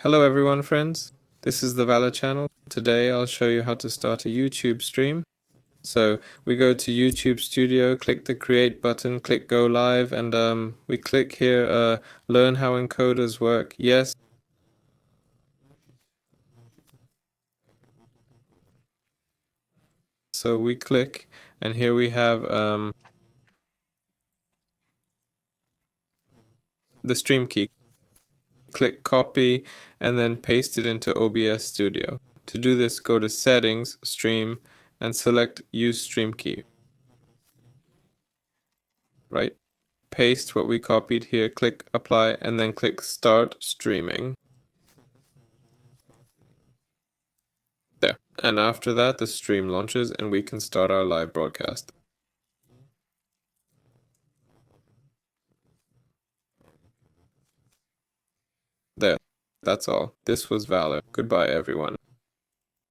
Hello everyone, friends. This is the Valor channel. Today I'll show you how to start a YouTube stream. So we go to YouTube Studio, click the create button, click go live, and we click here, learn how encoders work. Yes. So we click, and here we have the stream key. Click copy and then paste it into OBS Studio. To do this, go to settings, stream, and select use stream key. Right? Paste what we copied here, click apply, and then click start streaming. There. And after that, the stream launches and we can start our live broadcast. There. That's all. This was Valor. Goodbye, everyone.